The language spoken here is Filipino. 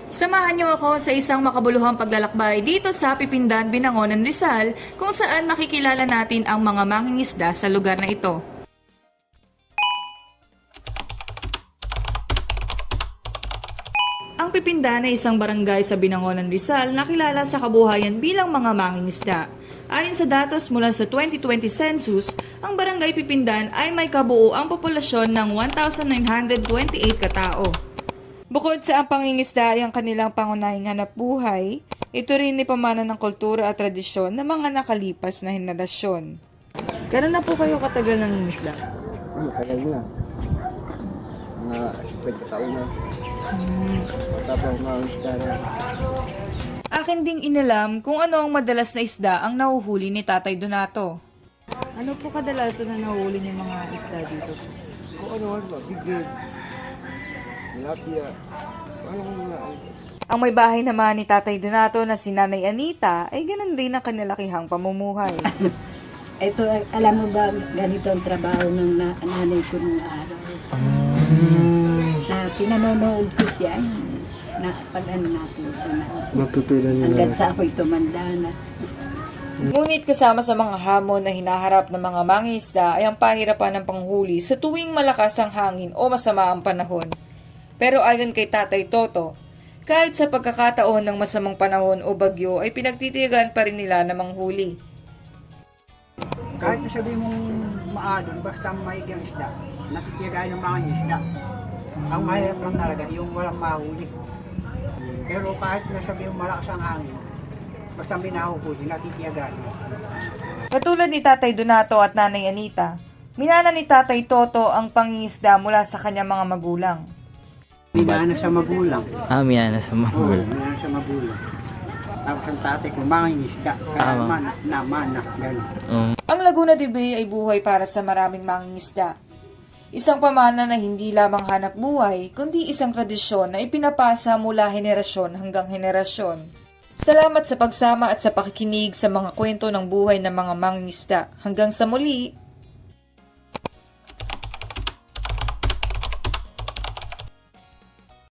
Samahan niyo ako sa isang makabuluhang paglalakbay dito sa Pipindan, Binangonan, Rizal kung saan makikilala natin ang mga mangingisda sa lugar na ito. Ang Pipindan ay isang barangay sa Binangonan, Rizal na kilala sa kabuhayan bilang mga mangingisda. Ayon sa datos mula sa 2020 census, ang barangay Pipindan ay may kabuuang populasyon ng 1,928 katao. Bukod sa ang pangingisda ay ang kanilang pangunahing hanap buhay, ito rin ay pamana ng kultura at tradisyon ng mga nakalipas na henerasyon. Gano'n na po kayo katagal nangingisda? Matagal na. Mga 50 taon na. Tapos mga isda na. Akin ding inalam kung ano ang madalas na isda ang nahuhuli ni Tatay Donato. Ano po kadalasan na nahuhuli niyo mga isda dito? Kung ano ba, bigil. Tilapia. Ano nga. Ang may bahay naman ni Tatay Donato na si Nanay Anita ay ganun rin ang kanilakihang pamumuhay. Ito, alam mo ba, ganito ang trabaho ng nanay ko nung araw. Na pinanonood ko siya, na pag-ano natin ito na. Matutunan nila. Hanggang sa ako'y tumanda na. Ngunit kasama sa mga hamon na hinaharap ng mga mangingisda ay ang pahirapan ng panghuli sa tuwing malakas ang hangin o masama ang panahon. Pero ayon kay Tatay Toto, kahit sa pagkakataon ng masamang panahon o bagyo ay pinagtitiyagaan pa rin nila na manghuli. Kahit na sabihin mong maadon, basta may isda, nakikiraan ng mga isda. Ang mahirap lang talaga, yung walang mahuli. Pero kahit na sabihin mong malakas ang hangin, basta may nahuhuli, nakikiraan. Katulad ni Tatay Donato at Nanay Anita, minana ni Tatay Toto ang pangingisda mula sa kanyang mga magulang. Minana sa magulang. Minana sa magulang. Minana sa magulang. Tapos ang tatay ko, mga isda, kaya manak, gano'n. Ang Laguna de Bay ay buhay para sa maraming mangingisda. Isang pamana na hindi lamang hanap buhay, kundi isang tradisyon na ipinapasa mula henerasyon hanggang henerasyon. Salamat sa pagsama at sa pakikinig sa mga kwento ng buhay ng mga mangingisda. Hanggang sa muli!